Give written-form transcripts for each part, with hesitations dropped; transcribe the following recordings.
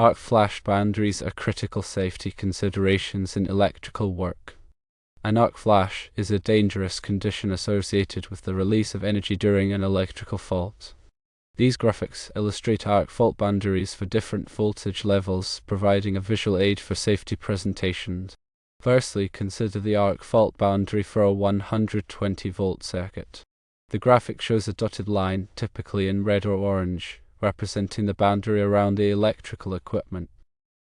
Arc flash boundaries are critical safety considerations in electrical work. An arc flash is a dangerous condition associated with the release of energy during an electrical fault. These graphics illustrate arc fault boundaries for different voltage levels, providing a visual aid for safety presentations. Firstly, consider the arc fault boundary for a 120-volt circuit. The graphic shows a dotted line, typically in red or orange, representing the boundary around the electrical equipment.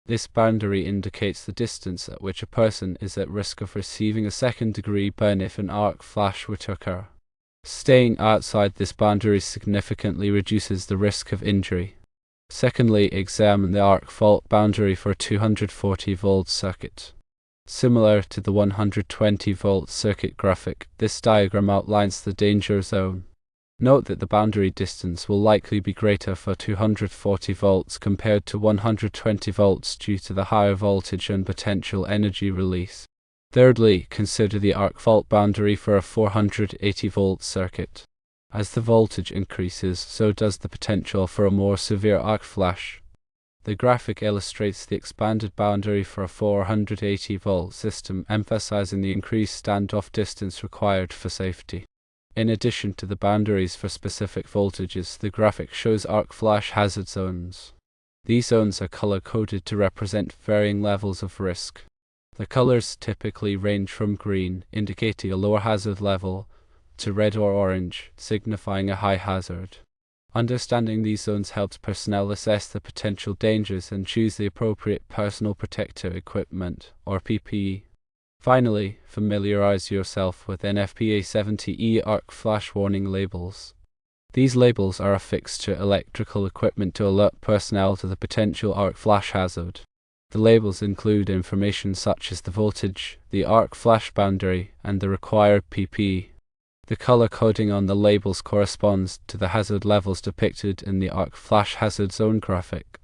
This boundary indicates the distance at which a person is at risk of receiving a second-degree burn if an arc flash were to occur. Staying outside this boundary significantly reduces the risk of injury. Secondly, examine the arc fault boundary for a 240-volt circuit. Similar to the 120-volt circuit graphic, this diagram outlines the danger zone. Note that the boundary distance will likely be greater for 240 volts compared to 120 volts due to the higher voltage and potential energy release. Thirdly, consider the arc fault boundary for a 480-volt circuit. As the voltage increases, so does the potential for a more severe arc flash. The graphic illustrates the expanded boundary for a 480-volt system, emphasizing the increased standoff distance required for safety. In addition to the boundaries for specific voltages, the graphic shows arc flash hazard zones. These zones are color-coded to represent varying levels of risk. The colors typically range from green, indicating a lower hazard level, to red or orange, signifying a high hazard. Understanding these zones helps personnel assess the potential dangers and choose the appropriate personal protective equipment, or PPE. Finally, familiarize yourself with NFPA 70E arc flash warning labels. These labels are affixed to electrical equipment to alert personnel to the potential arc flash hazard. The labels include information such as the voltage, the arc flash boundary, and the required PPE. The color coding on the labels corresponds to the hazard levels depicted in the arc flash hazard zone graphic.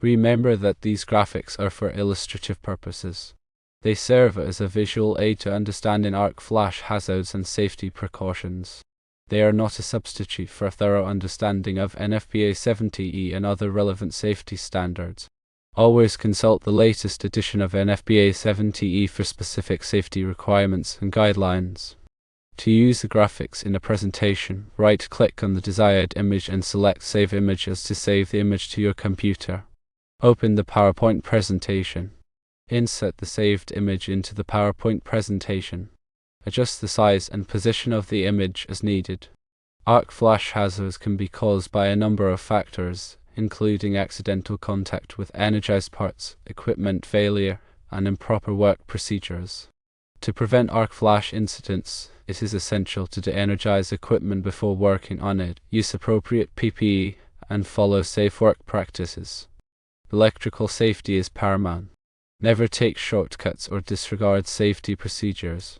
Remember that these graphics are for illustrative purposes. They serve as a visual aid to understanding arc flash hazards and safety precautions. They are not a substitute for a thorough understanding of NFPA 70E and other relevant safety standards. Always consult the latest edition of NFPA 70E for specific safety requirements and guidelines. To use the graphics in a presentation, right-click on the desired image and select Save Image as to save the image to your computer. Open the PowerPoint presentation. Insert the saved image into the PowerPoint presentation. Adjust the size and position of the image as needed. Arc flash hazards can be caused by a number of factors, including accidental contact with energized parts, equipment failure, and improper work procedures. To prevent arc flash incidents, it is essential to de-energize equipment before working on it, use appropriate PPE, and follow safe work practices. Electrical safety is paramount. Never take shortcuts or disregard safety procedures.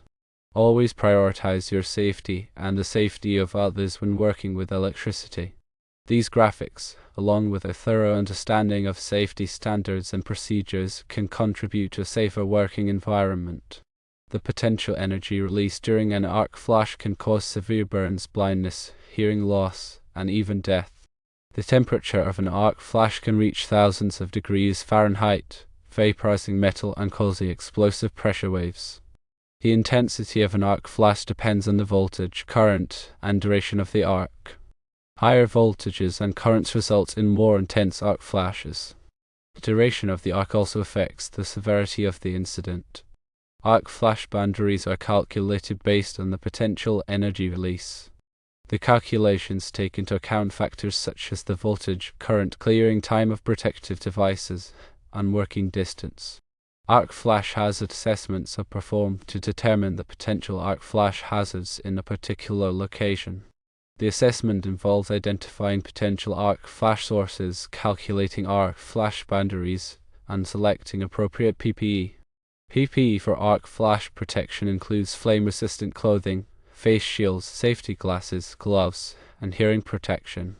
Always prioritize your safety and the safety of others when working with electricity. These graphics, along with a thorough understanding of safety standards and procedures, can contribute to a safer working environment. The potential energy released during an arc flash can cause severe burns, blindness, hearing loss, and even death. The temperature of an arc flash can reach thousands of degrees Fahrenheit, vaporizing metal and causing explosive pressure waves. The intensity of an arc flash depends on the voltage, current, and duration of the arc. Higher voltages and currents result in more intense arc flashes. The duration of the arc also affects the severity of the incident. Arc flash boundaries are calculated based on the potential energy release. The calculations take into account factors such as the voltage, current, clearing time of protective devices, and working distance. Arc flash hazard assessments are performed to determine the potential arc flash hazards in a particular location. The assessment involves identifying potential arc flash sources, calculating arc flash boundaries, and selecting appropriate PPE. PPE for arc flash protection includes flame-resistant clothing, face shields, safety glasses, gloves, and hearing protection.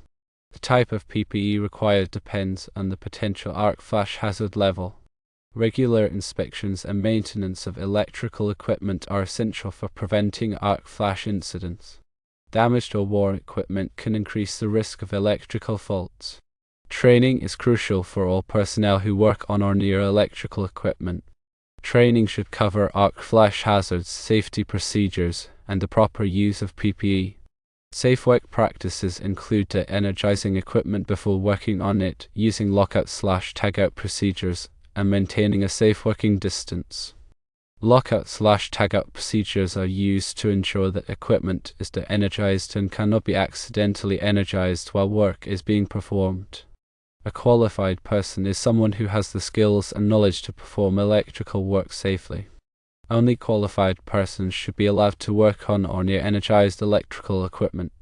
The type of PPE required depends on the potential arc flash hazard level. Regular inspections and maintenance of electrical equipment are essential for preventing arc flash incidents. Damaged or worn equipment can increase the risk of electrical faults. Training is crucial for all personnel who work on or near electrical equipment. Training should cover arc flash hazards, safety procedures, and the proper use of PPE. Safe work practices include energizing equipment before working on it, using lockout/tagout procedures, and maintaining a safe working distance. Lockout/tagout procedures are used to ensure that equipment is de-energized and cannot be accidentally energized while work is being performed. A qualified person is someone who has the skills and knowledge to perform electrical work safely. Only qualified persons should be allowed to work on or near energized electrical equipment.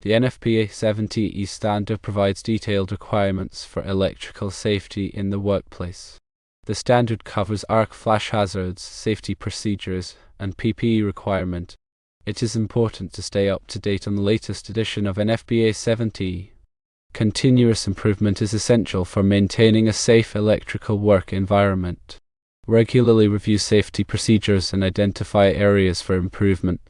The NFPA 70E standard provides detailed requirements for electrical safety in the workplace. The standard covers arc flash hazards, safety procedures, and PPE requirement. It is important to stay up to date on the latest edition of NFPA 70E. Continuous improvement is essential for maintaining a safe electrical work environment. Regularly review safety procedures and identify areas for improvement.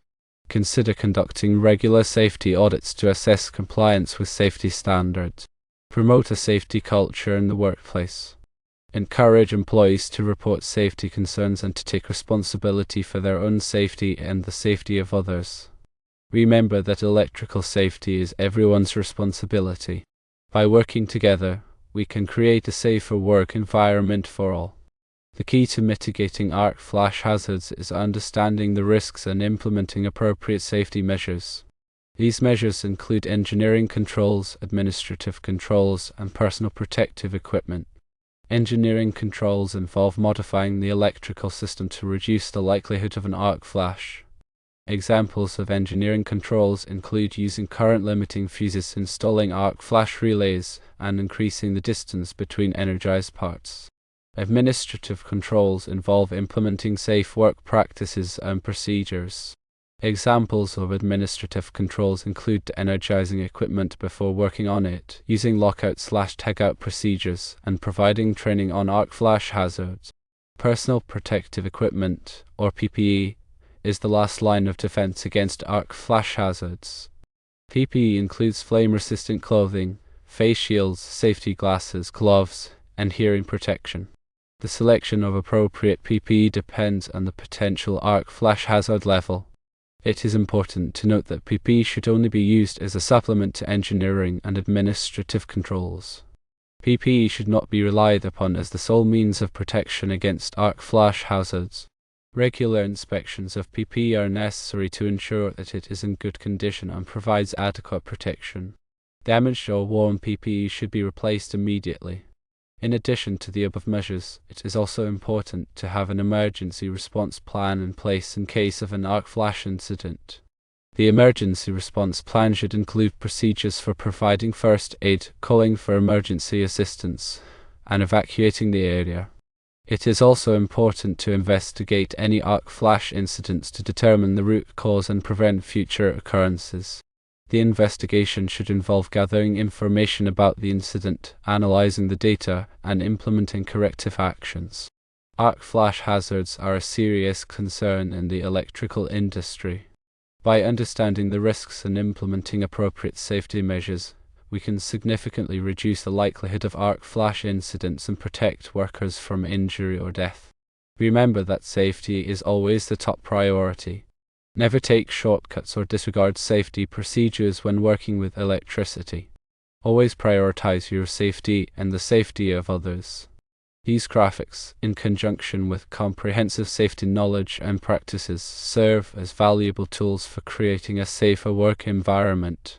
Consider conducting regular safety audits to assess compliance with safety standards. Promote a safety culture in the workplace. Encourage employees to report safety concerns and to take responsibility for their own safety and the safety of others. Remember that electrical safety is everyone's responsibility. By working together, we can create a safer work environment for all. The key to mitigating arc flash hazards is understanding the risks and implementing appropriate safety measures. These measures include engineering controls, administrative controls, and personal protective equipment. Engineering controls involve modifying the electrical system to reduce the likelihood of an arc flash. Examples of engineering controls include using current-limiting fuses, installing arc flash relays, and increasing the distance between energized parts. Administrative controls involve implementing safe work practices and procedures. Examples of administrative controls include energizing equipment before working on it, using lockout/tagout procedures, and providing training on arc flash hazards. Personal protective equipment, or PPE, is the last line of defense against arc flash hazards. PPE includes flame-resistant clothing, face shields, safety glasses, gloves, and hearing protection. The selection of appropriate PPE depends on the potential arc flash hazard level. It is important to note that PPE should only be used as a supplement to engineering and administrative controls. PPE should not be relied upon as the sole means of protection against arc flash hazards. Regular inspections of PPE are necessary to ensure that it is in good condition and provides adequate protection. Damaged or worn PPE should be replaced immediately. In addition to the above measures, it is also important to have an emergency response plan in place in case of an arc flash incident. The emergency response plan should include procedures for providing first aid, calling for emergency assistance, and evacuating the area. It is also important to investigate any arc flash incidents to determine the root cause and prevent future occurrences. The investigation should involve gathering information about the incident, analyzing the data, and implementing corrective actions. Arc flash hazards are a serious concern in the electrical industry. By understanding the risks and implementing appropriate safety measures, we can significantly reduce the likelihood of arc flash incidents and protect workers from injury or death. Remember that safety is always the top priority. Never take shortcuts or disregard safety procedures when working with electricity. Always prioritize your safety and the safety of others. These graphics, in conjunction with comprehensive safety knowledge and practices, serve as valuable tools for creating a safer work environment.